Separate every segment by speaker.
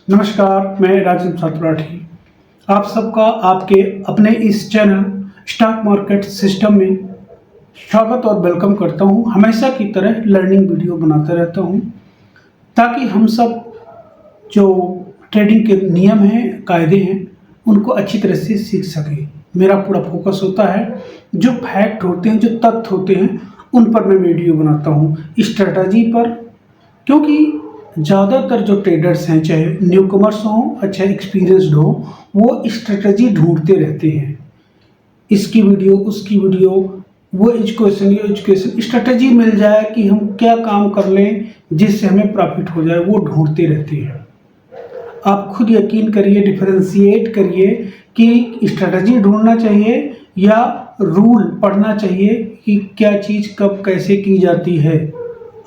Speaker 1: नमस्कार, मैं राजेंद्र सातराठी आप सबका आपके अपने इस चैनल स्टॉक मार्केट सिस्टम में स्वागत और वेलकम करता हूं। हमेशा की तरह लर्निंग वीडियो बनाता रहता हूं ताकि हम सब जो ट्रेडिंग के नियम हैं, कायदे हैं, उनको अच्छी तरह से सीख सकें। मेरा पूरा फोकस होता है जो फैक्ट होते हैं, जो तथ्य होते हैं, उन पर मैं वीडियो बनाता हूं, स्ट्रेटजी पर। क्योंकि ज़्यादातर जो ट्रेडर्स हैं, चाहे न्यू कमर्स हों चाहे एक्सपीरियंसड हो, वो स्ट्रेटजी ढूंढते रहते हैं। इसकी वीडियो, उसकी वीडियो, वो एजुकेशन, ये एजुकेशन, स्ट्रेटजी मिल जाए कि हम क्या काम कर लें जिससे हमें प्रॉफिट हो जाए, वो ढूंढते रहते हैं। आप खुद यकीन करिए, डिफरेंशिएट करिए कि स्ट्रेटजी ढूंढना चाहिए या रूल पढ़ना चाहिए कि क्या चीज़ कब कैसे की जाती है।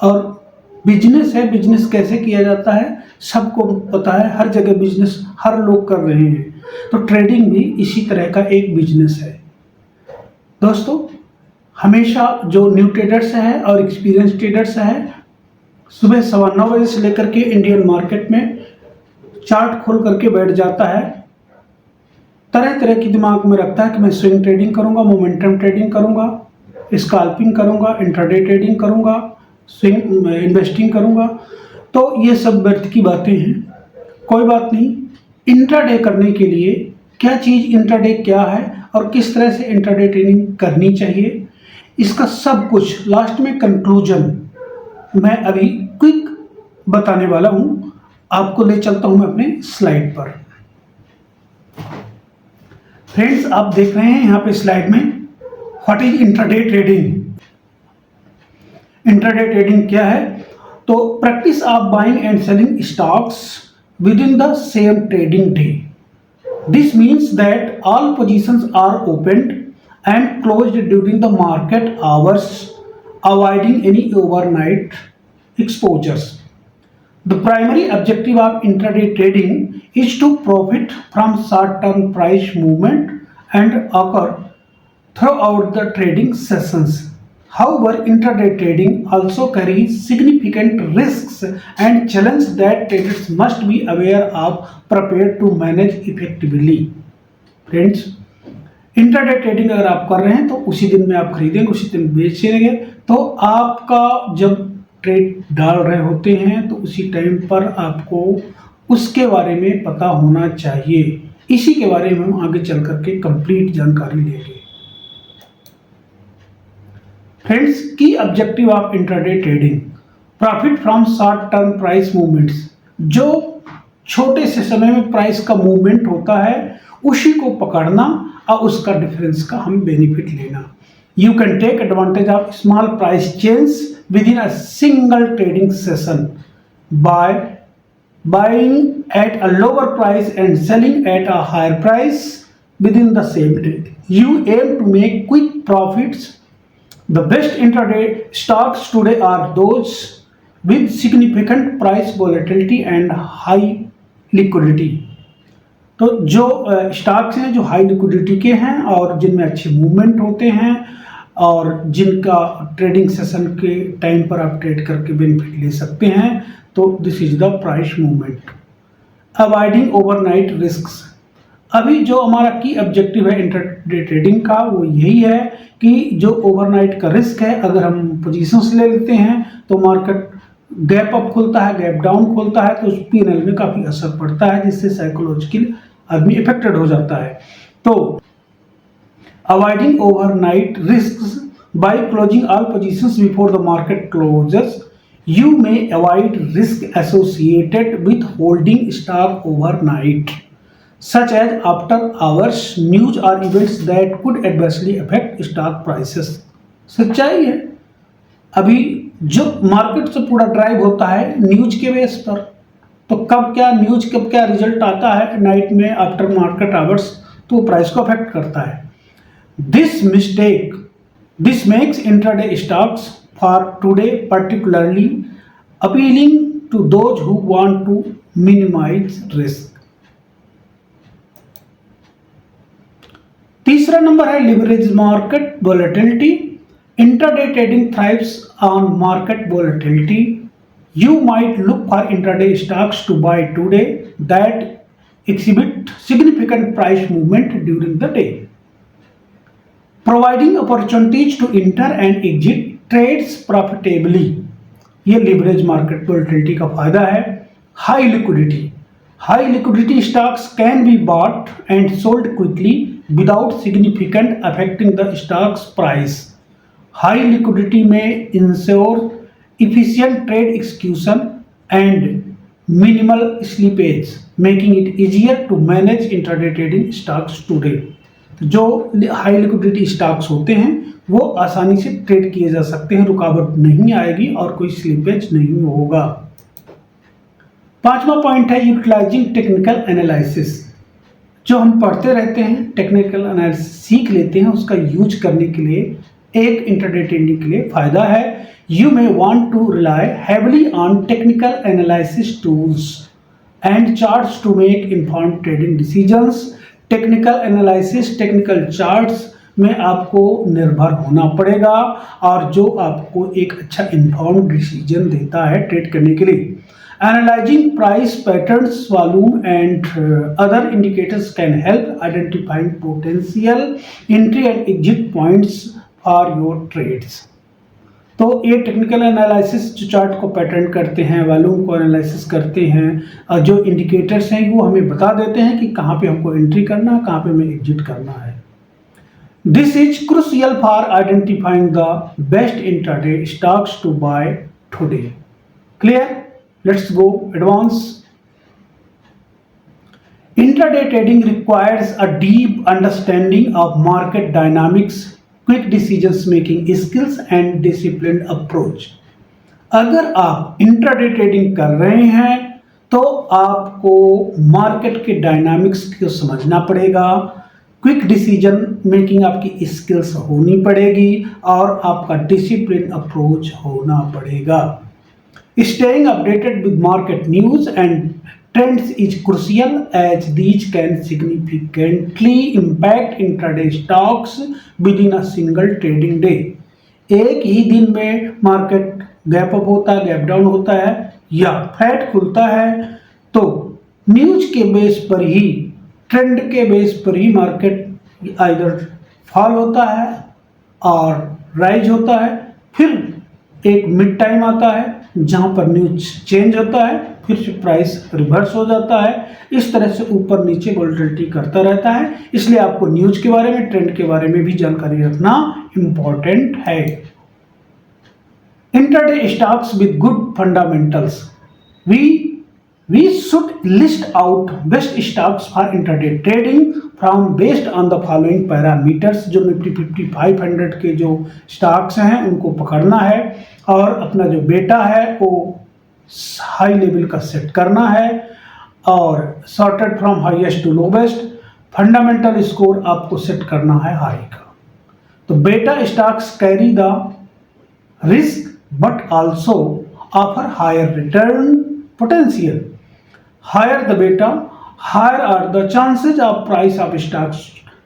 Speaker 1: और बिजनेस है, बिजनेस कैसे किया जाता है सबको पता है, हर जगह बिजनेस हर लोग कर रहे हैं, तो ट्रेडिंग भी इसी तरह का एक बिजनेस है। दोस्तों, हमेशा जो न्यू ट्रेडर्स हैं और एक्सपीरियंस ट्रेडर्स हैं, सुबह 9:15 बजे से लेकर के इंडियन मार्केट में चार्ट खोल करके बैठ जाता है। तरह तरह की दिमाग में रखता है कि मैं स्विंग ट्रेडिंग करूंगा, मोमेंटम ट्रेडिंग करूंगा, स्कैल्पिंग करूंगा, इंट्राडे ट्रेडिंग करूंगा, स्विंग इन्वेस्टिंग करूंगा। तो ये सब व्यर्थ की बातें हैं, कोई बात नहीं। इंट्राडे करने के लिए क्या चीज़, इंट्राडे क्या है और किस तरह से इंट्राडे ट्रेडिंग करनी चाहिए, इसका सब कुछ लास्ट में कंक्लूजन मैं अभी क्विक बताने वाला हूं। आपको ले चलता हूं मैं अपने स्लाइड पर। फ्रेंड्स, आप देख रहे हैं यहाँ पे स्लाइड में what is intraday trading. Intraday trading क्या है? तो practice of buying and selling stocks with in the same trading day. This means that all positions are opened and closed during the market hours, avoiding any overnight exposures. The primary objective of intraday trading is to profit from short-term price movement and occur throughout the trading sessions. However, intraday trading also carries significant risks and challenges that traders must be aware of, prepared to manage effectively. Friends, intraday trading अगर आप कर रहे हैं तो उसी दिन में आप खरीदेंगे, उसी दिन बेचेंगे, तो आपका जब ट्रेड डाल रहे होते हैं तो उसी टाइम पर आपको उसके बारे में पता होना चाहिए। इसी के बारे में हम आगे चल करके कंप्लीट जानकारी लेंगे। फ्रेंड्स, की objective of intraday trading: profit from short term price movements. जो छोटे से समय में प्राइस का मूवमेंट होता है उसी को पकड़ना और उसका डिफरेंस का हम बेनिफिट लेना। You can take advantage of small price change within a single trading session by buying at a lower price and selling at a higher price within the same day. You aim to make quick profits. The best intraday stocks today are those with significant price volatility and high liquidity. तो जो stocks हैं जो high liquidity के हैं और जिनमें अच्छे movement होते हैं और जिनका ट्रेडिंग सेशन के टाइम पर आप ट्रेड करके बेनिफिट ले सकते हैं, तो this is the price movement. Avoiding overnight risks. अभी जो हमारा की ऑब्जेक्टिव है इंट्राडे ट्रेडिंग का वो यही है कि जो ओवरनाइट का रिस्क है, अगर हम पोजीशंस ले लेते हैं तो मार्केट गैप अप खुलता है, गैप डाउन खुलता है, तो उस पीएनएल में काफ़ी असर पड़ता है, जिससे साइकोलॉजिकल आदमी इफेक्टेड हो जाता है। तो avoiding overnight risks by closing all positions before the market closes, you may avoid risk associated with holding stock overnight, such as after hours news or events that could adversely affect stock prices. सच्चाई है, अभी जो market से पूरा drive होता है news के base पर, तो कब क्या न्यूज, कब क्या रिजल्ट आता है नाइट में आफ्टर मार्केट आवर्स, तो प्राइस को अफेक्ट करता है। This makes intraday stocks for today particularly appealing to those who want to minimize risk. तीसरा नंबर है leverage market volatility. Intraday trading thrives on market volatility. You might look for intraday stocks to buy today that exhibit significant price movement during the day, providing opportunities to enter and exit trades profitably. ये leverage market volatility का फायदा है. High liquidity stocks can be bought and sold quickly without significant affecting the stocks price. High liquidity में ensure efficient trade execution and minimal slippage, making it easier to manage intraday trading stocks today. तो जो high liquidity stocks होते हैं वो आसानी से trade किए जा सकते हैं, रुकावट नहीं आएगी और कोई स्लिपेज नहीं होगा. पांचवा पॉइंट है यूटिलाइजिंग टेक्निकल एनालिसिस. जो हम पढ़ते रहते हैं, टेक्निकल एनालिसिस सीख लेते हैं, उसका यूज करने के लिए एक इंट्राडे ट्रेडिंग के लिए फायदा है. You may want to rely heavily on technical analysis tools and charts to make informed trading decisions. Technical analysis, technical charts में आपको निर्भर होना पड़ेगा और जो आपको एक अच्छा informed decision देता है ट्रेड करने के लिए. Analyzing price patterns, volume and other indicators can help identifying potential entry and exit points for your trades. तो ये टेक्निकल एनालिसिस जो चार्ट को पैटर्न करते हैं, वॉल्यूम को एनालिसिस करते हैं और जो इंडिकेटर्स हैं वो हमें बता देते हैं कि कहाँ पे हमको एंट्री करना है, कहाँ पे हमें एग्जिट करना है. This is crucial for identifying the best intraday stocks to buy today. Clear? Let's go advance. Intraday trading requires a deep understanding of market dynamics, quick decisions making skills and discipline approach. अगर आप intraday trading कर रहे हैं तो आपको market के dynamics को समझना पड़ेगा, क्विक डिसीजन मेकिंग आपकी स्किल्स होनी पड़ेगी और आपका डिसिप्लिन अप्रोच होना पड़ेगा. Staying updated with market news and trends is crucial as these can significantly impact intraday stocks within a single trading day. एक ही दिन में मार्केट गैप अप होता है, गैप डाउन होता है या फ्लैट खुलता है, तो न्यूज के बेस पर ही, ट्रेंड के बेस पर ही मार्केट आइदर फॉल होता है और राइज होता है. फिर एक मिड टाइम आता है जहां पर न्यूज चेंज होता है, फिर से प्राइस रिवर्स हो जाता है. इस तरह से ऊपर नीचे वोलेटिलिटी करता रहता है. इसलिए आपको न्यूज के बारे में, ट्रेंड के बारे में भी जानकारी रखना इंपॉर्टेंट है. Intraday stocks with good fundamentals. We should list out best stocks for intraday trading from based on the following parameters. जो निफ्टी 5500 के जो स्टॉक्स हैं उनको पकड़ना है और अपना जो बेटा है वो हाई लेवल का सेट करना है और sorted from highest to lowest. Fundamental score आपको सेट करना है हाई का. तो beta stocks carry the risk but also offer higher return potential. Higher the beta, higher are the chances of price of stocks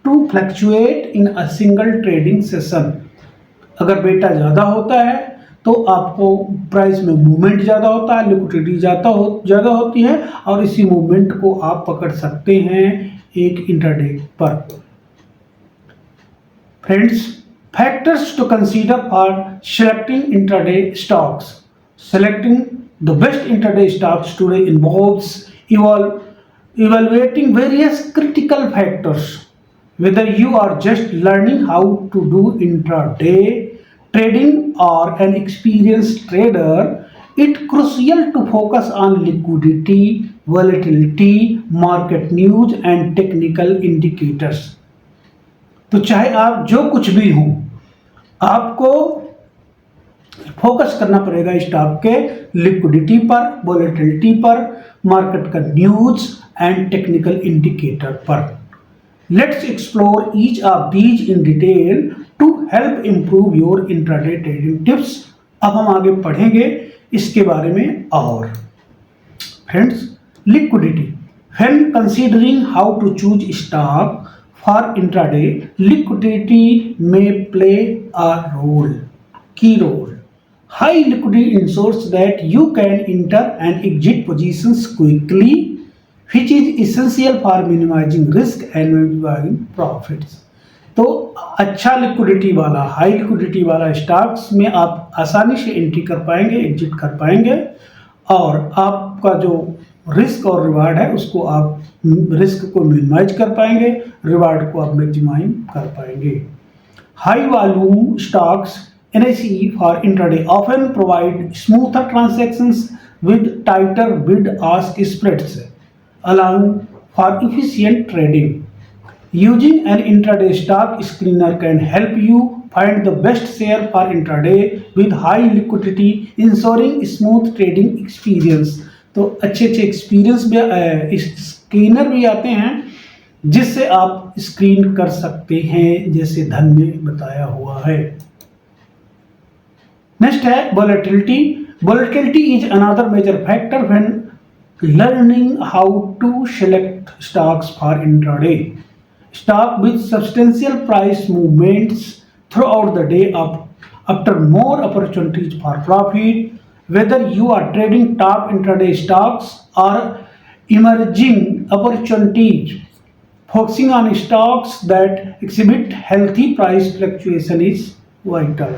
Speaker 1: to fluctuate in a single trading session. अगर बेटा ज़्यादा होता है तो आपको प्राइस में मूवमेंट ज़्यादा होता है, लिक्विडिटी ज़्यादा होती है और इसी मूवमेंट को आप पकड़ सकते हैं एक इंट्राडे पर. Friends, factors to consider for selecting intraday stocks. Selecting the best intraday stocks today involves evaluating various critical factors. Whether you are just learning how to do intraday trading or an experienced trader, it's crucial to focus on liquidity, volatility, market news and technical indicators. तो चाहे आप जो कुछ भी हो, आपको focus करना पड़ेगा स्टॉक के लिक्विडिटी पर, वोलेटिलिटी पर, मार्केट का न्यूज एंड टेक्निकल इंडिकेटर पर. Let's explore each of these in detail to help improve your intraday trading tips. अब हम आगे पढ़ेंगे इसके बारे में. और friends, liquidity. When considering how to choose stock for intraday, liquidity may play a role, key role. High liquidity ensures that you can enter and exit positions quickly, which is essential for minimizing risk and maximizing profits. तो अच्छा liquidity वाला, high liquidity वाला stocks में आप आसानी से entry कर पाएंगे, एग्जिट कर पाएंगे, और आपका जो रिस्क और रिवार्ड है उसको आप रिस्क को मिनिमाइज कर पाएंगे, रिवार्ड को आप मैक्सिमाइज कर पाएंगे. High volume stocks NSE for intraday often provide smoother transactions with tighter bid-ask spreads, allowing for efficient trading. Using an intraday stock screener can help you find the best share for intraday with high liquidity, ensuring smooth trading experience. तो अच्छे experience भी screener भी आते हैं जिससे आप screen कर सकते हैं, जैसे धन में बताया हुआ है. नेक्स्ट है volatility. Volatility is another major factor when learning how to select stocks for intraday. Stock with substantial price movements throughout the day offer more opportunities for profit. Whether you are trading top intraday stocks or emerging opportunities, focusing on stocks that exhibit healthy price fluctuation is vital.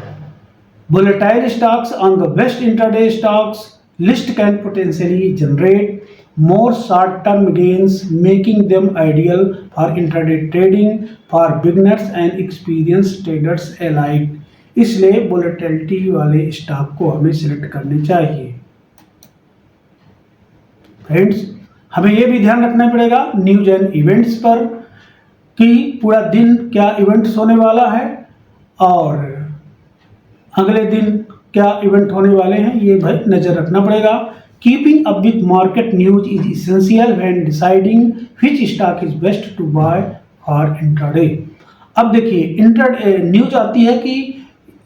Speaker 1: Volatile stocks on the best intraday stocks list can potentially generate more short-term gains, making them ideal for intraday trading for beginners and experienced traders alike. इसलिए volatility वाले stock को हमें select करने चाहिए. Friends, हमें यह भी ध्यान रखना पड़ेगा न्यूज एंड इवेंट्स पर कि पूरा दिन क्या इवेंट्स होने वाला है और अगले दिन क्या इवेंट होने वाले हैं, ये भाई नज़र रखना पड़ेगा. Keeping up with market news is essential when deciding which stock is best to buy for intraday. अब देखिए, इंट्राडे न्यूज आती है कि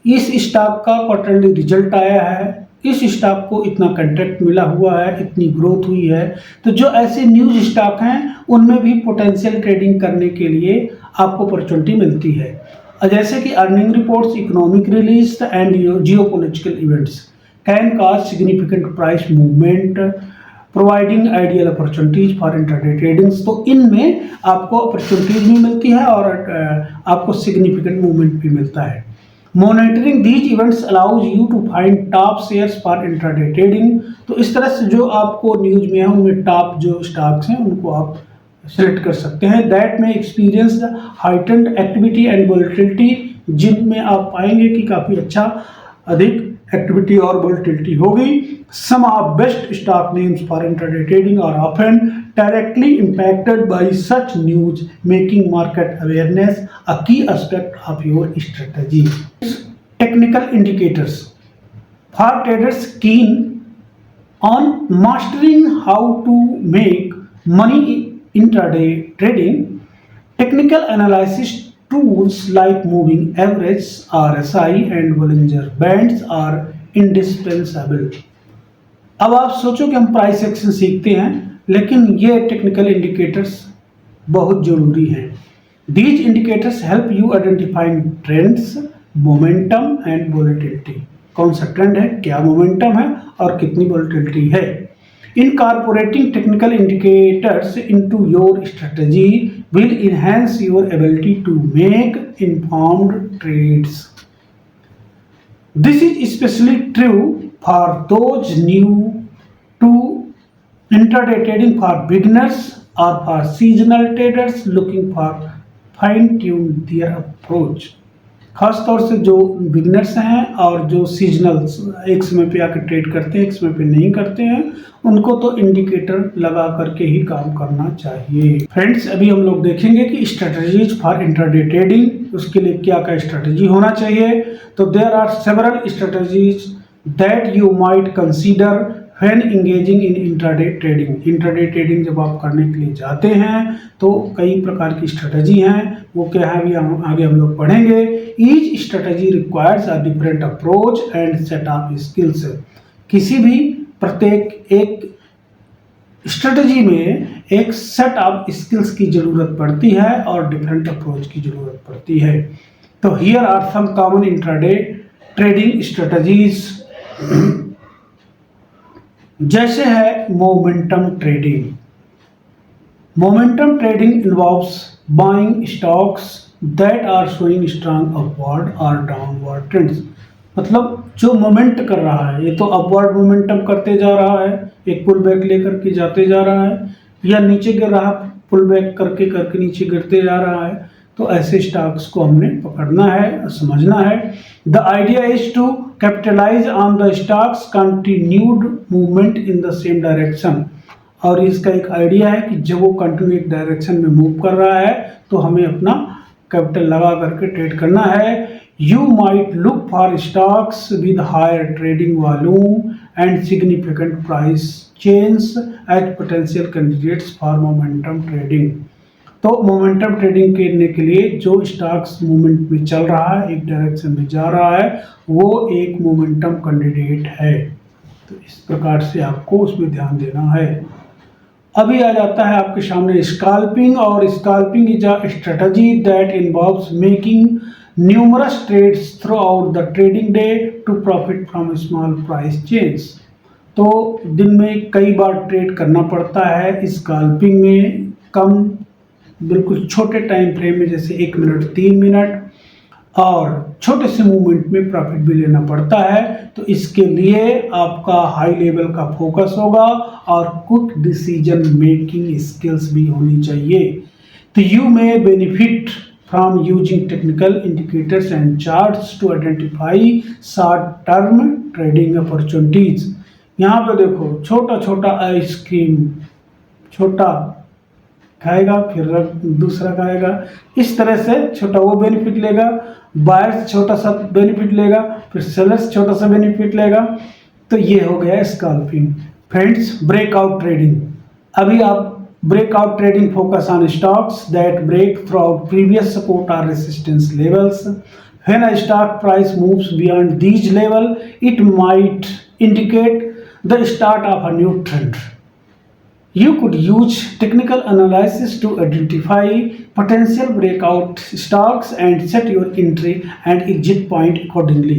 Speaker 1: इस स्टॉक का क्वार्टरली रिजल्ट आया है, इस स्टॉक को इतना कंट्रैक्ट मिला हुआ है, इतनी ग्रोथ हुई है. तो जो ऐसे न्यूज स्टॉक हैं उनमें भी पोटेंशियल ट्रेडिंग करने के लिए आपको अपॉर्चुनिटी मिलती है. जैसे कि earning reports, economic release and geopolitical events can cause significant price movement, providing ideal opportunities for intraday tradings. तो इनमें आपको अपॉर्चुनिटीज भी मिलती है और आपको सिग्निफिकेंट मूवमेंट भी मिलता है. Monitoring these events allows you to find top shares for intraday trading. तो इस तरह से जो आपको न्यूज में है उनमें टॉप जो स्टॉक्स हैं उनको आप सेलेक्ट कर सकते हैं. दैट में experience heightened activity and volatility, जिनमें आप पाएंगे कि काफ़ी अच्छा अधिक एक्टिविटी और वोलेटिलिटी होगी. Some of best stock names for intraday trading are often directly impacted by such news, making market awareness a key aspect of your strategy. Technical indicators for traders keen on mastering how to make money intraday trading. Technical analysis tools like moving average, RSI and Bollinger Bands are indispensable. अब आप सोचो कि हम price action सीखते हैं, लेकिन ये technical indicators बहुत ज़रूरी हैं. These indicators help you identifying trends, momentum and volatility. कौन सा ट्रेंड है, क्या मोमेंटम है और कितनी वोलेटिलिटी है. Incorporating technical indicators into your strategy will enhance your ability to make informed trades. This is specially true for those new to intraday trading, for beginners or for seasonal traders looking for fine tune their approach. खास तौर से जो beginners हैं और जो seasonal एक समय पे आकर ट्रेड करते हैं, एक समय पे नहीं करते हैं, उनको तो इंडिकेटर लगा करके ही काम करना चाहिए. फ्रेंड्स, अभी हम लोग देखेंगे कि स्ट्रेटजीज फॉर इंट्राडे ट्रेडिंग, उसके लिए क्या क्या स्ट्रेटजी होना चाहिए. तो there are several strategies that you might consider when engaging in intraday trading. Intraday trading जब आप करने के लिए जाते हैं तो कई प्रकार की स्ट्रेटजी हैं, वो क्या है अभी आगे हम लोग पढ़ेंगे. Each strategy requires a different approach and set of skills. किसी भी प्रत्येक एक स्ट्रेटजी में एक सेट ऑफ स्किल्स की जरूरत पड़ती है और डिफरेंट अप्रोच की जरूरत पड़ती है. तो here are some common intraday trading strategies. जैसे है momentum trading. Momentum trading involves buying stocks that are showing strong upward और डाउनवर्ड ट्रेंड्स। मतलब जो मोमेंट कर रहा है, ये तो अपवर्ड मोमेंटम करते जा रहा है, एक पुल बैक लेकर के जाते जा रहा है, या नीचे गिर रहा, पुल बैक करके करके नीचे गिरते जा रहा है, तो ऐसे स्टॉक्स को हमने पकड़ना है, समझना है। The idea is to capitalise on the stocks continued movement in the same direction. और इसका एक आइडिया है कि जब वो कंटिन्यू एक डायरेक्शन में मूव कर रहा है तो हमें अपना कैपिटल लगा करके ट्रेड करना है। You might look for stocks with higher trading volume and significant price change as potential candidates for momentum trading. तो मोमेंटम ट्रेडिंग करने के लिए जो स्टॉक्स मूवमेंट में चल रहा है, एक डायरेक्शन में जा रहा है, वो एक मोमेंटम कैंडिडेट है। तो इस प्रकार से आपको उसमें ध्यान देना है। अभी आ जाता है आपके सामने स्कैल्पिंग। और scalping is a strategy that involves making numerous trades throughout the trading day to profit from small price change. तो दिन में कई बार ट्रेड करना पड़ता है। स्कैल्पिंग में कम बिल्कुल छोटे टाइम फ्रेम में, जैसे 1 मिनट 3 मिनट, और छोटे से मूवमेंट में प्रॉफिट भी लेना पड़ता है। तो इसके लिए आपका हाई लेवल का फोकस होगा और क्विक डिसीजन मेकिंग स्किल्स भी होनी चाहिए। तो you may benefit from using technical indicators and charts to identify short term trading opportunities. यहाँ पे देखो, छोटा छोटा आइसक्रीम, छोटा खाएगा फिर दूसरा खाएगा, इस तरह से छोटा वो बेनिफिट लेगा, बायर छोटा सा बेनिफिट लेगा, फिर सेलर्स छोटा सा बेनिफिट लेगा। तो ये हो गया स्कैल्पिंग। Friends, breakout trading. अभी आप breakout trading focus on stocks that break through out previous support और resistance levels. When a stock price moves beyond these level, it might indicate the start of a new trend. You could use technical analysis to identify potential breakout stocks and set your entry and exit point accordingly.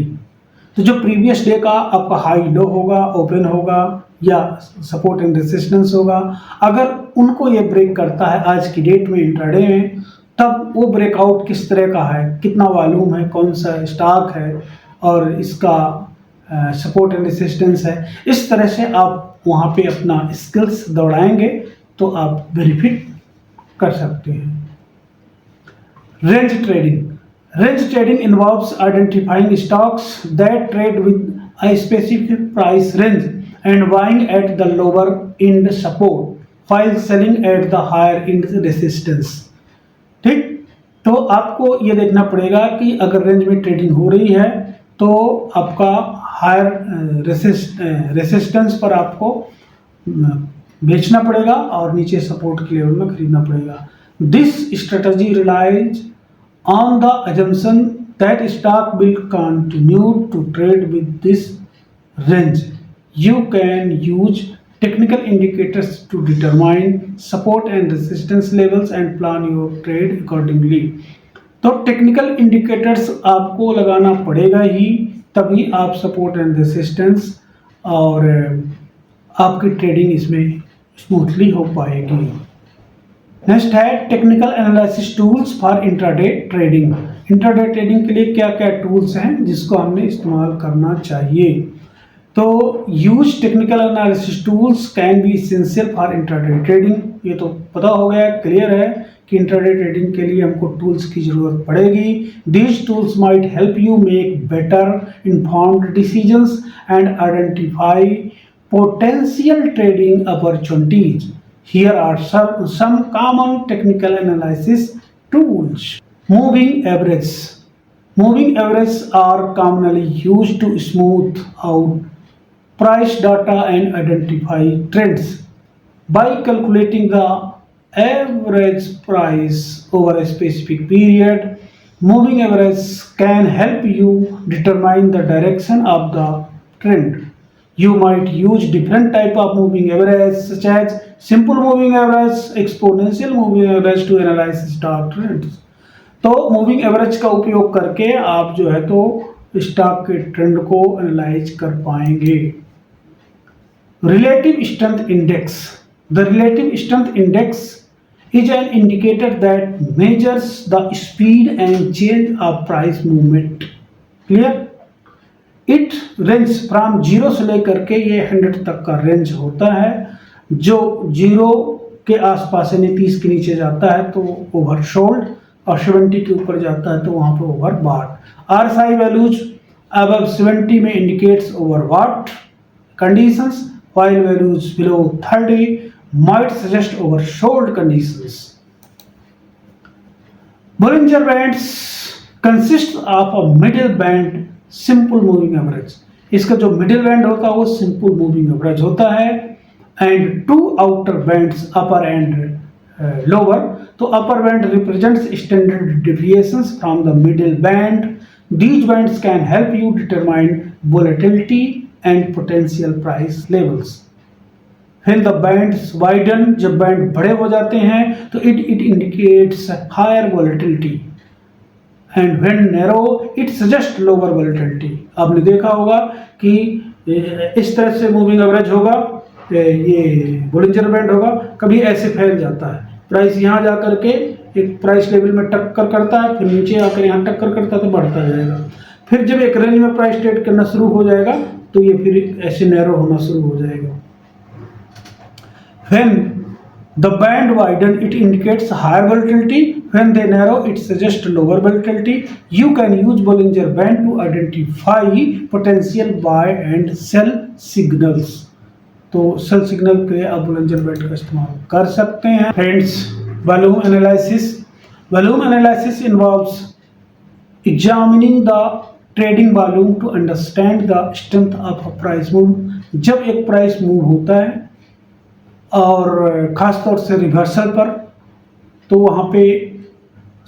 Speaker 1: तो जो previous day का आपका high low होगा, open होगा या support and resistance होगा, अगर उनको ये ब्रेक करता है आज की डेट में इंट्राडे में, तब वो ब्रेकआउट किस तरह का है, कितना वॉल्यूम है, कौन सा स्टॉक है और इसका सपोर्ट एंड रेजिस्टेंस है, इस तरह से आप वहाँ पे अपना स्किल्स दौड़ाएंगे तो आप बेनिफिट कर सकते हैं। Range trading. Range trading involves identifying stocks that trade with a specific price range and buying at the lower and support while selling at the higher end resistance। ठीक, तो आपको ये देखना पड़ेगा कि अगर रेंज में ट्रेडिंग हो रही है तो आपका हायर रेसिस्टेंस पर आपको बेचना पड़ेगा और नीचे सपोर्ट के लेवल में खरीदना पड़ेगा। This strategy relies on the assumption that stock will continue to trade with this range. You can use technical indicators to determine support and resistance levels and plan your trade accordingly. तो technical indicators आपको लगाना पड़ेगा ही, तभी आप support and resistance और आपकी trading इसमें smoothly हो पाएगी। नेक्स्ट है technical analysis tools for intraday trading. Intraday trading के लिए क्या क्या टूल्स हैं जिसको हमने इस्तेमाल करना चाहिए। तो use technical analysis tools can be essential for intraday trading. ये तो पता हो गया, क्लियर है कि इंट्राडे ट्रेडिंग के लिए हमको टूल्स की जरूरत पड़ेगी। These tools might help you make better informed decisions and identify potential trading opportunities. Here are some common technical analysis tools. Moving average. Moving averages are commonly used to smooth out price data and identify trends. By calculating the average price over a specific period, moving averages can help you determine the direction of the trend. You might use different type of moving average such as simple moving average, exponential moving average to analyze stock trends. तो moving average का उपयोग करके आप जो है तो stock के trend को एनालाइज कर पाएंगे। Relative strength index, the relative strength index is an indicator that measures the speed and change of price movement. Clear? It ranges from 0 से लेकर के ये 100 तक का रेंज होता है। जो 0 के आसपास यानी 30 के नीचे जाता है तो ओवरसोल्ड, और 70 के ऊपर जाता है तो वहाँ पे ओवरबॉट। RSI वैल्यूज above 70 में indicates overbought conditions, while values below 30 might suggest oversold conditions. Bollinger Bands consists of a middle band simple moving average. इसका जो middle band होता है वो simple moving average होता है, and two outer bands upper and lower. तो upper band represents standard deviations from the middle band. These bands can help you determine volatility and potential price levels. When the bands widen, जब band बड़े हो जाते हैं तो it indicates higher volatility, and when narrow it suggests lower volatility. आपने देखा होगा कि इस तरह से मूविंग एवरेज होगा, ये बोलिंजर बैंड होगा, कभी ऐसे फैल जाता है, प्राइस यहाँ जा करके एक प्राइस लेवल में टक्कर करता है, फिर नीचे आकर यहाँ टक्कर करता है तो बढ़ता जाएगा, फिर जब एक रेंज में प्राइस ट्रेड करना शुरू हो जाएगा तो ये फिर ऐसे नैरो होना शुरू हो जाएगा। When the band widen, it indicates higher volatility. When they narrow, it suggests lower volatility. You can use Bollinger Band to identify potential buy and sell signals. तो sell signal के लिए आप Bollinger Band का इस्तेमाल कर सकते हैं। Friends, volume analysis. Volume analysis involves examining the trading volume to understand the strength of a price move. जब एक price move होता है और ख़ास तौर से रिवर्सल पर, तो वहाँ पे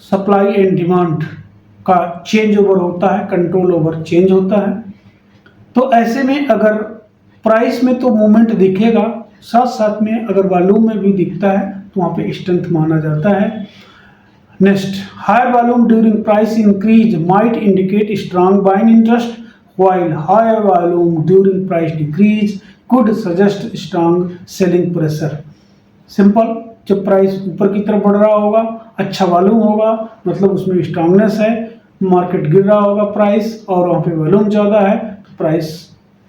Speaker 1: सप्लाई एंड डिमांड का चेंज ओवर होता है, कंट्रोल ओवर चेंज होता है। तो ऐसे में अगर प्राइस में तो मूवमेंट दिखेगा, साथ साथ में अगर वॉल्यूम में भी दिखता है तो वहाँ पे स्ट्रेंथ माना जाता है। Next, higher volume during price increase might indicate strong buying interest, while higher volume during price decrease could suggest strong selling pressure. Simple, जब प्राइस ऊपर की तरफ बढ़ रहा होगा, अच्छा वॉल्यूम होगा, मतलब उसमें स्ट्रांगनेस है, मार्केट गिर रहा होगा प्राइस और वहाँ पे वॉल्यूम ज़्यादा है तो प्राइस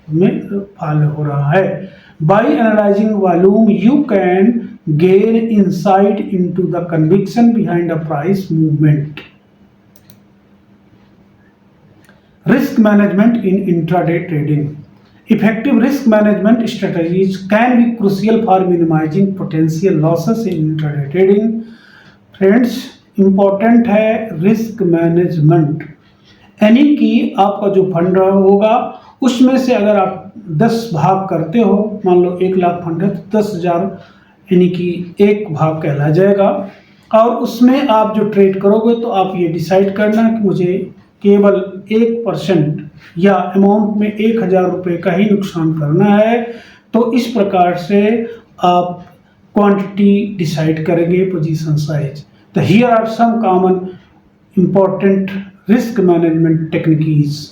Speaker 1: में फॉल हो रहा है। By analyzing volume, you can gain insight into the conviction behind a price movement. Risk management in intraday trading. Effective risk management strategies can be crucial for minimizing potential losses in intraday trading. Friends, important है risk management, यानी कि आपका जो fund होगा उसमें से अगर आप 10 भाग करते हो, मान लो 1 लाख फंड है तो 10,000 यानी कि एक भाग कहला जाएगा, और उसमें आप जो ट्रेड करोगे तो आप ये डिसाइड करना कि मुझे केवल 1% या अमाउंट में 1,000 रुपये का ही नुकसान करना है। तो इस प्रकार से आप क्वांटिटी डिसाइड करेंगे, पोजीशन साइज। तो here are some common important risk management techniques.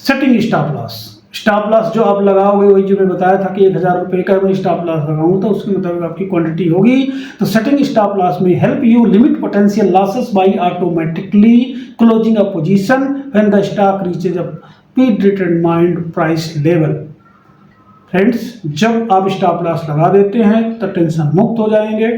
Speaker 1: Setting stop loss. Stop loss जो आप लगाओगे वही जो मैं बताया था कि 1,000 रुपये का मैं स्टॉप लॉस लगाऊंगा तो उसके मुताबिक आपकी क्वांटिटी होगी। तो setting stop loss may help you limit potential losses by automatically closing a position when the stock reaches a predetermined price level. Friends, जब आप स्टॉप लॉस लगा देते हैं तो टेंशन मुक्त हो जाएंगे,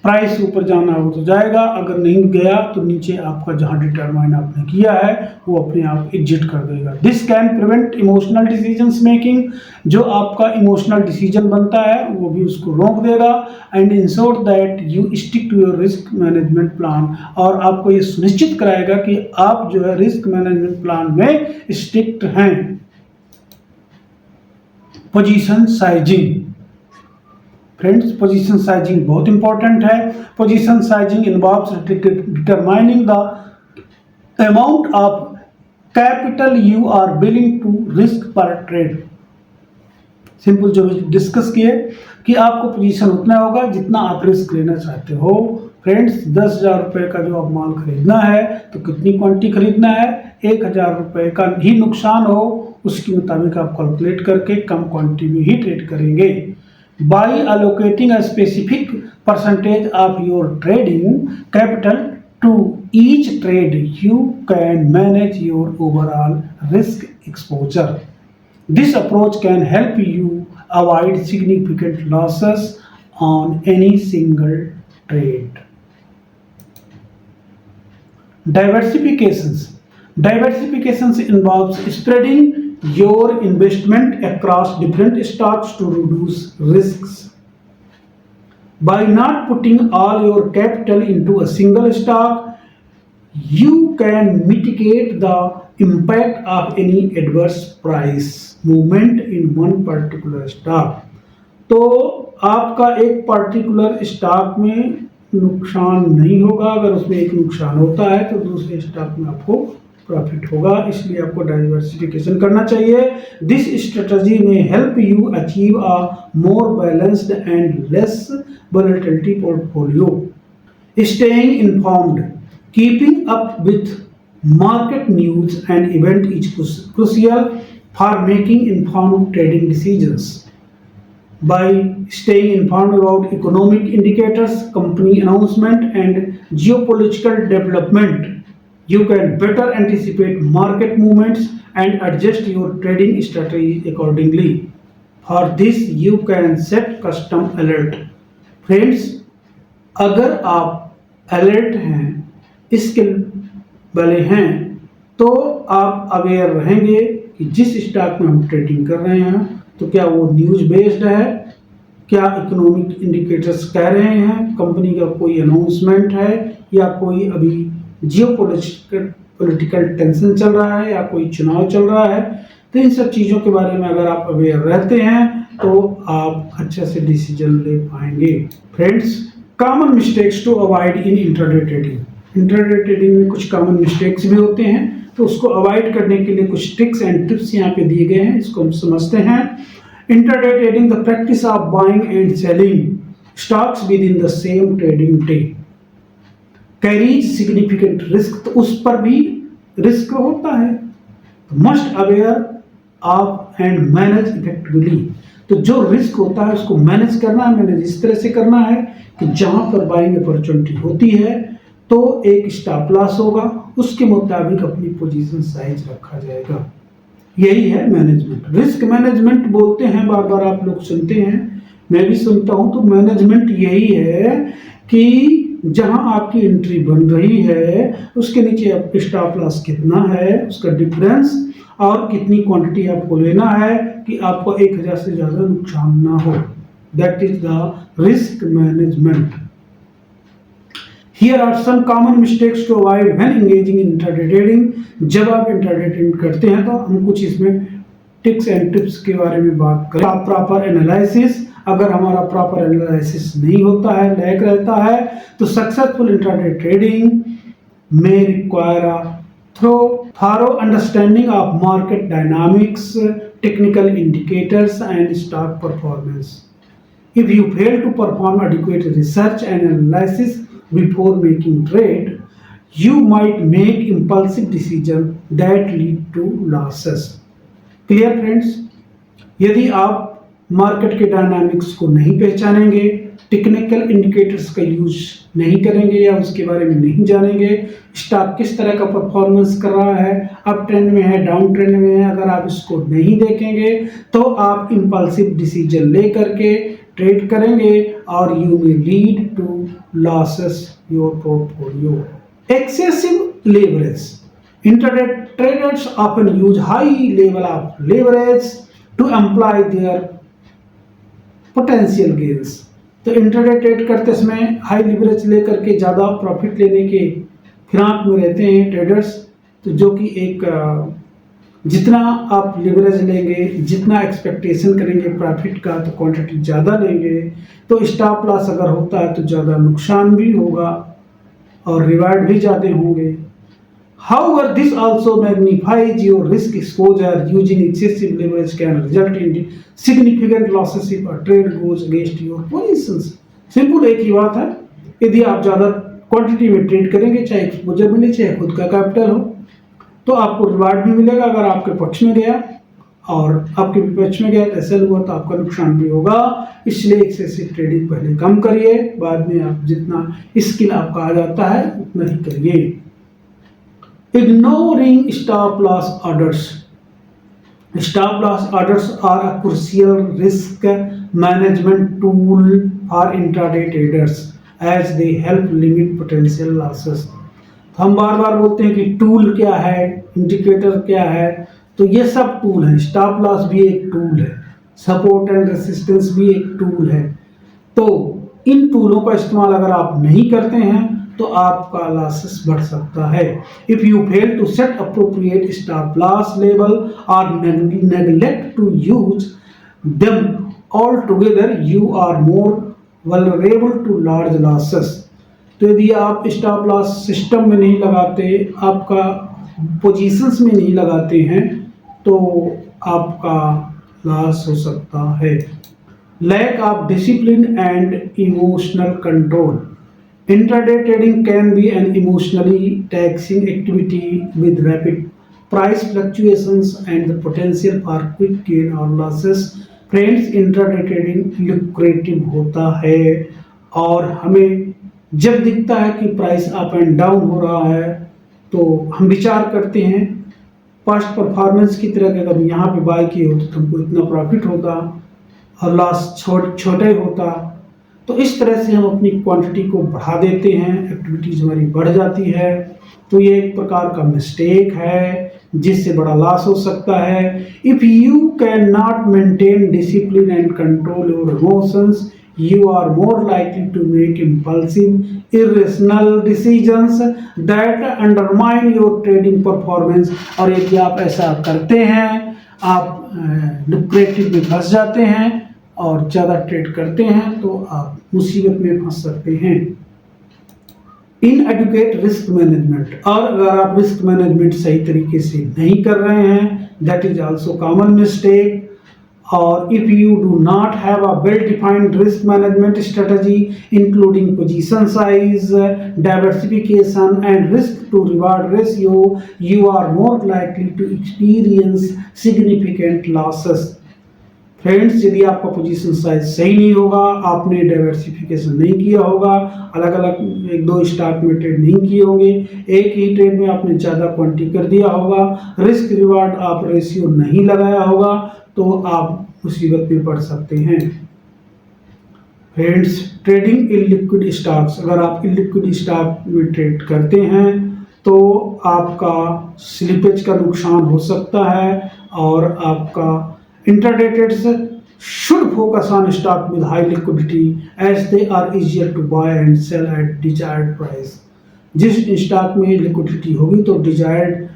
Speaker 1: प्राइस ऊपर जाना हो तो जाएगा, अगर नहीं गया तो नीचे आपका जहां डिटरमाइन आपने किया है वो अपने आप एग्जिट कर देगा। This can prevent emotional decisions making, जो आपका इमोशनल डिसीजन बनता है वो भी उसको रोक देगा, and ensure that you stick to your risk management plan, और आपको ये सुनिश्चित कराएगा कि आप जो है रिस्क मैनेजमेंट प्लान में स्ट्रिक्ट हैं। Position sizing. Friends, position sizing बहुत इंपॉर्टेंट है। Position sizing involves determining the amount of capital you are willing to risk per trade. Simple जो डिस्कस किए कि आपको पोजीशन उतना होगा जितना आप रिस्क लेना चाहते हो। फ्रेंड्स, 10,000 रुपये का जो आप माल खरीदना है तो कितनी क्वांटिटी खरीदना है, 1000 रुपये का ही नुकसान हो, उसके मुताबिक आप कैलकुलेट करके कम क्वांटिटी में ही ट्रेड करेंगे। By allocating a specific percentage of your trading capital to each trade you can manage your overall risk exposure. This approach can help you avoid significant losses on any single trade. Diversifications. Diversifications involves spreading your investment across different stocks to reduce risks. By not putting all your capital into a single stock, you can mitigate the impact of any adverse price movement in one particular stock. तो आपका एक particular stock में नुकसान नहीं होगा, अगर उसमें एक नुकसान होता है तो दूसरे स्टॉक में आपको प्रॉफिट होगा, इसलिए आपको डाइवर्सिफिकेशन करना चाहिए। दिस स्ट्रेटजी में help you achieve a more balanced and less volatility portfolio. Staying informed, keeping up with market news and event is crucial for making informed trading decisions. By staying informed about economic indicators, company announcement, and geopolitical development, you can better anticipate market movements and adjust your trading strategy accordingly. For this, you can set custom alert. Friends, अगर आप alert हैं, skill वाले हैं, तो आप aware रहेंगे कि जिस स्टॉक में हम ट्रेडिंग कर रहे हैं तो क्या वो न्यूज़ बेस्ड है, क्या इकोनॉमिक इंडिकेटर्स कह रहे हैं, कंपनी का कोई अनाउंसमेंट है, या कोई अभी जियोपॉलिटिकल टेंशन चल रहा है, या कोई चुनाव चल रहा है। तो इन सब चीज़ों के बारे में अगर आप अवेयर रहते हैं तो आप अच्छे से डिसीजन ले पाएंगे। Friends, common mistakes to avoid in intraday trading. Intraday trading में कुछ कॉमन मिस्टेक्स भी होते हैं, तो उसको अवॉइड करने के लिए कुछ ट्रिक्स एंड टिप्स यहाँ पे दिए गए हैं, इसको हम समझते हैं। Intraday trading, the practice of buying and selling stocks with in the same trading day carries significant risk. तो उस पर भी रिस्क होता है, must aware of and manage effectively. तो जो रिस्क होता है उसको मैनेज करना है, मैनेज इस तरह से करना है कि जहां पर बाइंग अपॉर्चुनिटी होती है तो एक स्टॉप लॉस होगा, उसके मुताबिक अपनी पोजीशन साइज रखा जाएगा। यही है मैनेजमेंट। रिस्क मैनेजमेंट बोलते हैं, बार बार आप लोग सुनते हैं, मैं भी सुनता हूं। तो मैनेजमेंट यही है कि जहां आपकी एंट्री बन रही है उसके नीचे आपका स्टॉप लॉस कितना है, उसका डिफरेंस, और कितनी क्वांटिटी आपको लेना है कि आपको 1000 से ज़्यादा नुकसान ना हो। That is the risk management. Here are some common mistakes to avoid when engaging in intraday trading. जब आप इंट्राडे ट्रेडिंग करते हैं तो हम कुछ इसमें टिप्स एंड टिप्स के बारे में बात करें। प्रॉपर एनालिसिस, अगर हमारा प्रॉपर एनालिसिस नहीं होता है, लैक रहता है, तो successful intraday trading may require a thorough understanding of market dynamics, technical indicators, and stock performance. If you fail to perform adequate research and analysis before making trade, you might make impulsive decisions that lead to losses. Clear friends? यदि आप market के dynamics को नहीं पहचानेंगे, technical indicators का use नहीं करेंगे या उसके बारे में नहीं जानेंगे, स्टॉक किस तरह का परफॉर्मेंस कर रहा है, अप ट्रेंड में है, डाउन ट्रेंड में है, अगर आप इसको नहीं देखेंगे तो आप इम्पल्सिव डिसीजन ले करके ट्रेड करेंगे और you may lead to losses your portfolio. Excessive leverage. Intraday traders often use high level of leverage to amplify their potential gains. तो इंट्राडे ट्रेड करते समय हाई लिवरेज लेकर के ज़्यादा प्रॉफिट लेने के फिराक में रहते हैं ट्रेडर्स। तो जो कि एक जितना आप लिवरेज लेंगे, जितना एक्सपेक्टेशन करेंगे प्रॉफिट का, तो क्वांटिटी ज़्यादा लेंगे, तो स्टॉप लॉस अगर होता है तो ज़्यादा नुकसान भी होगा और रिवार्ड भी ज़्यादा होंगे। However, this also magnifies your risk exposure. Using excessive leverage can result in significant losses if a trade goes against your positions. Simple एक ही बात है, यदि आप ज़्यादा क्वांटिटी में ट्रेड करेंगे, चाहे एक्सपोजर मिले, चाहे खुद का कैपिटल हो, तो आपको रिवार्ड भी मिलेगा अगर आपके पक्ष में गया, और आपके विपक्ष में गया तो ऐसा हुआ तो आपका नुकसान भी होगा। इसलिए एक्सेसिव ट्रेडिंग पहले कम करिए, बाद में आप जितना स्किल आपका आ जाता है उतना ही करिए। Ignoring stop loss orders. Stop loss orders are a crucial risk management tool for intraday traders as they help limit potential losses। तो हम बार बार बोलते हैं कि टूल क्या है, इंडिकेटर क्या है, तो ये सब टूल हैं। स्टॉप लॉस भी एक टूल है, सपोर्ट एंड रेसिस्टेंस भी एक टूल है। तो इन टूलों का इस्तेमाल अगर आप नहीं करते हैं तो आपका लॉसेस बढ़ सकता है। If you fail to set appropriate stop loss level और neglect to use them all together you are more vulnerable to large losses. तो यदि आप स्टॉप लॉस सिस्टम में नहीं लगाते, आपका पोजीशंस में नहीं लगाते हैं, तो आपका लॉस हो सकता है। Lack of discipline and emotional control. Intraday trading can be an emotionally taxing activity with rapid price fluctuations and the potential for quick gain or losses। Friends, intraday trading lucrative होता है और हमें जब दिखता है कि प्राइस अप एंड डाउन हो रहा है तो हम विचार करते हैं पास्ट परफॉर्मेंस की तरह कि अगर यहाँ पे बाय किए होते तो हमको इतना प्रॉफिट होता और लॉस छोटे होता। तो इस तरह से हम अपनी क्वांटिटी को बढ़ा देते हैं, एक्टिविटीज हमारी बढ़ जाती है। तो ये एक प्रकार का मिस्टेक है जिससे बड़ा लॉस हो सकता है। If you can not maintain discipline and control your emotions you are more likely to make impulsive irrational decisions that undermine your trading performance. और यदि आप ऐसा करते हैं, आप लुक्रेटिव में फंस जाते हैं और ज़्यादा ट्रेड करते हैं तो आप मुसीबत में फंस सकते हैं। Inadequate risk management. और अगर आप रिस्क मैनेजमेंट सही तरीके से नहीं कर रहे हैं, that is also common mistake. और if you do not have a well defined risk management strategy including position size, diversification and risk to reward ratio, you are more likely to experience significant losses. Friends, यदि आपका position size सही नहीं होगा, आपने diversification नहीं किया होगा, अलग अलग एक दो स्टॉक में ट्रेड नहीं किए होंगे, एक ही ट्रेड में आपने ज़्यादा क्वांटिटी कर दिया होगा, रिस्क रिवार्ड आप रेशियो नहीं लगाया होगा, तो आप मुसीबत में पड़ सकते हैं। Friends, trading illiquid stocks. अगर आप इलिक्विड स्टॉक में ट्रेड करते हैं तो आपका स्लिपेज का नुकसान हो सकता है और आपका intraday traders should focus on stock with high liquidity as they are easier to buy and sell at desired price। जिस स्टॉक में लिक्विडिटी होगी तो डिजायर्ड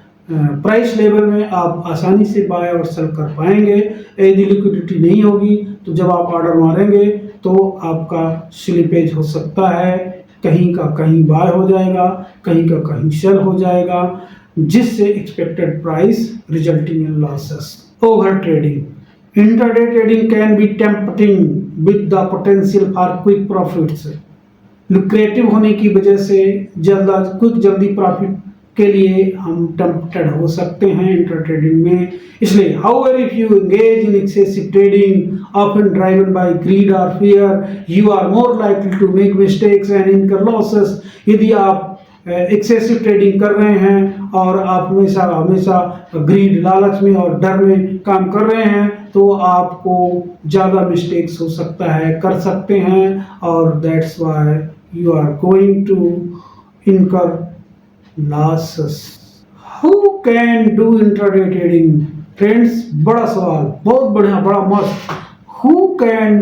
Speaker 1: प्राइस लेवल में आप आसानी से बाय और सेल कर पाएंगे। यदि लिक्विडिटी नहीं होगी तो जब आप ऑर्डर मारेंगे तो आपका स्लिपेज हो सकता है, कहीं का कहीं बाय हो जाएगा, कहीं का कहीं सेल हो जाएगा, जिससे expected price resulting in losses. Over trading. Intraday trading can be tempting with the potential for quick profits। Lucrative होने की वजह से जल्दी प्रॉफिट के लिए हम टेम्प्टेड हो सकते हैं इंट्रा ट्रेडिंग में। इसलिए however if you engage in excessive trading often driven by greed और fear you are more likely to make mistakes and incur losses. यदि आप एक्सेसिव ट्रेडिंग कर रहे हैं और आप हमेशा ग्रीड, लालच में और डर में काम कर रहे हैं तो आपको ज़्यादा मिस्टेक्स हो सकता है, कर सकते हैं, और that's why you are going to incur losses. Who can do intraday trading? Friends, बड़ा सवाल, बहुत बढ़िया, बड़ा मस्त। Who can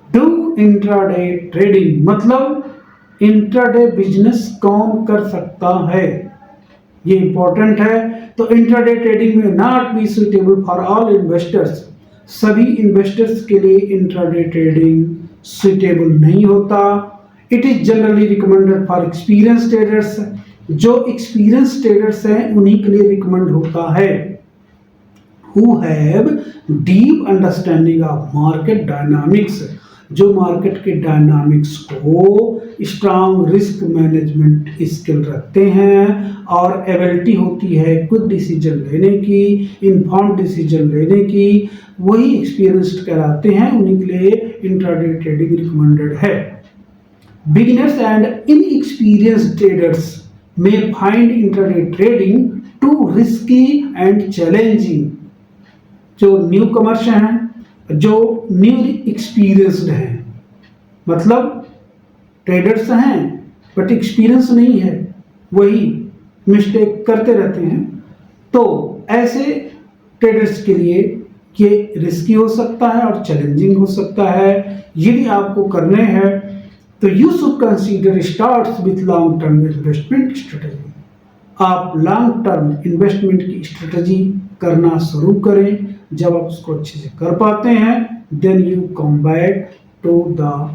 Speaker 1: do intraday trading मतलब इंट्राडे बिजनेस कौन कर सकता है, ये इंपॉर्टेंट है। तो intraday trading may not be suitable for all investors. सभी इन्वेस्टर्स के लिए इंट्राडे ट्रेडिंग सुटेबल नहीं होता। It is generally recommended for experience traders. जो एक्सपीरियंस ट्रेडर्स हैं उन्हीं के लिए रिकमेंड होता है। Who have deep understanding of market dynamics. जो मार्केट के डायनामिक्स को स्ट्रांग रिस्क मैनेजमेंट स्किल रखते हैं और एबिलिटी होती है क्विक डिसीजन लेने की, इन्फॉर्म्ड डिसीजन लेने की, वही एक्सपीरियंस्ड कहलाते हैं। उन्हीं के लिए इंट्राडे ट्रेडिंग रिकमेंडेड है। Beginners and inexperienced traders may find intraday trading too risky and challenging। जो न्यू कमर्स हैं, जो न्यू एक्सपीरियंस्ड हैं, मतलब ट्रेडर्स हैं बट एक्सपीरियंस नहीं है, वही मिस्टेक करते रहते हैं, तो ऐसे ट्रेडर्स के लिए ये रिस्की हो सकता है और चैलेंजिंग हो सकता है। यदि आपको करने हैं तो you should consider start with long term investment strategy. आप लॉन्ग टर्म इन्वेस्टमेंट की स्ट्रेटजी करना शुरू करें। जब आप उसको अच्छे से कर पाते हैं then you come back to the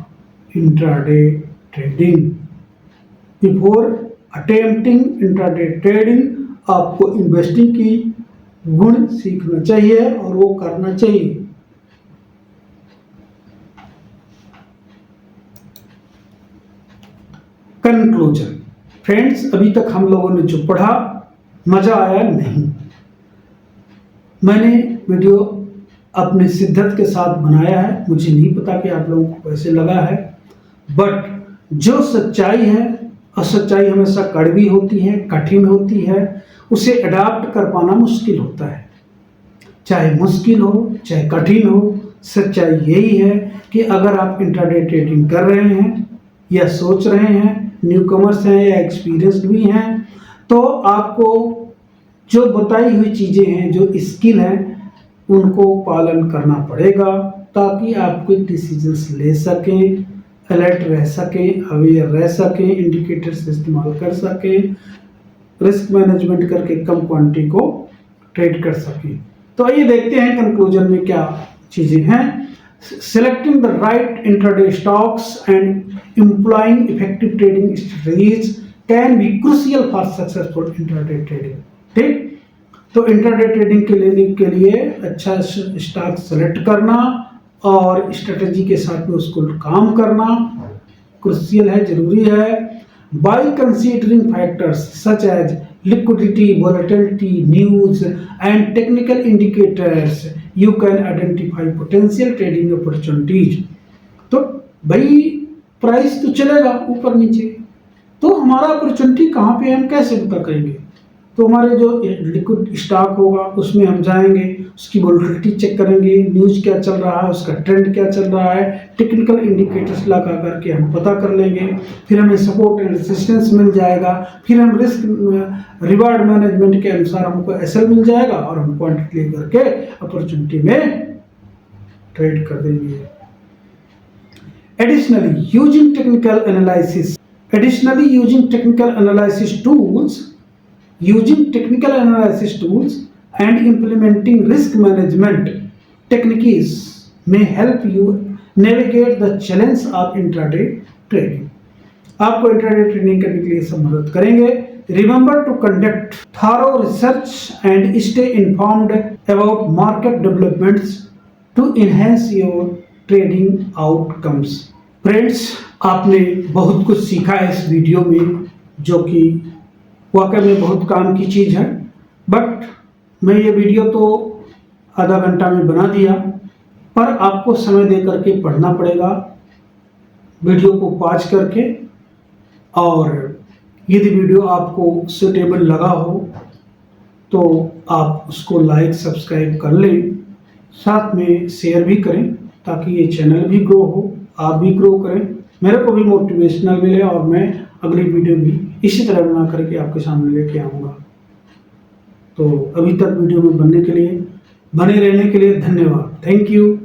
Speaker 1: intraday trading. Before attempting intraday trading आपको इन्वेस्टिंग की गुण सीखना चाहिए और वो करना चाहिए। कंक्लूजन फ्रेंड्स, अभी तक हम लोगों ने जो पढ़ा मजा आया नहीं। मैंने वीडियो अपने शिद्दत के साथ बनाया है, मुझे नहीं पता कि आप लोगों को कैसे लगा है, बट जो सच्चाई है और सच्चाई हमेशा कड़वी होती है, कठिन होती है, उसे अडाप्ट कर पाना मुश्किल होता है। चाहे मुश्किल हो चाहे कठिन हो, सच्चाई यही है कि अगर आप इंट्राडे ट्रेडिंग कर रहे हैं या सोच रहे हैं, न्यू कमर्स हैं या एक्सपीरियंस्ड भी हैं, तो आपको जो बताई हुई चीज़ें हैं, जो स्किल हैं, उनको पालन करना पड़ेगा ताकि आप कोई डिसीजंस ले सकें, अलर्ट रह सकें, अवेयर रह सकें, इंडिकेटर्स इस्तेमाल कर सकें, रिस्क मैनेजमेंट करके कम क्वांटिटी को ट्रेड कर सकें। तो आइए देखते हैं कंक्लूजन में क्या चीज़ें हैं। Selecting the right intraday stocks and employing effective trading strategies can be crucial for successful intraday trading। ठीक, तो इंट्राडे ट्रेडिंग के लेने के लिए अच्छा स्टॉक सेलेक्ट करना और स्ट्रेटजी के साथ में उसको काम करना क्रुशियल है, जरूरी है। By considering factors such as liquidity, volatility, news and technical indicators you can identify potential trading opportunities। तो भाई प्राइस तो चलेगा ऊपर नीचे, तो हमारा अपॉर्चुनिटी कहाँ पे है हम कैसे पता करेंगे? तो हमारे जो लिक्विड स्टॉक होगा उसमें हम जाएंगे, उसकी वोलेटिलिटी चेक करेंगे, न्यूज़ क्या चल रहा है, उसका ट्रेंड क्या चल रहा है, टेक्निकल इंडिकेटर्स लगा करके हम पता कर लेंगे, फिर हमें सपोर्ट एंड रेजिस्टेंस मिल जाएगा, फिर हम रिस्क रिवार्ड मैनेजमेंट के अनुसार हमको एसएल मिल जाएगा और हम क्वांटिटी ले करके अपॉर्चुनिटी में ट्रेड कर देंगे। Additionally, using technical analysis tools and implementing risk management techniques may help you navigate the challenge of intraday trading। आपको इंट्राडे ट्रेडिंग करने के लिए सब मदद करेंगे। Remember to conduct thorough research and stay informed about market developments to enhance your trading outcomes. Friends, आपने बहुत कुछ सीखा है इस वीडियो में, जो कि वाकई में बहुत काम की चीज़ है, बट मैं ये वीडियो तो आधा घंटा में बना दिया, पर आपको समय दे करके पढ़ना पड़ेगा वीडियो को पॉज करके। और यदि वीडियो आपको सूटेबल लगा हो तो आप उसको लाइक सब्सक्राइब कर लें, साथ में शेयर भी करें ताकि ये चैनल भी ग्रो हो, आप भी ग्रो करें, मेरे को भी मोटिवेशनल मिले और मैं अगली वीडियो भी इसी तरह बना करके आपके सामने लेके आऊँगा। तो अभी तक वीडियो में बने रहने के लिए धन्यवाद। Thank you.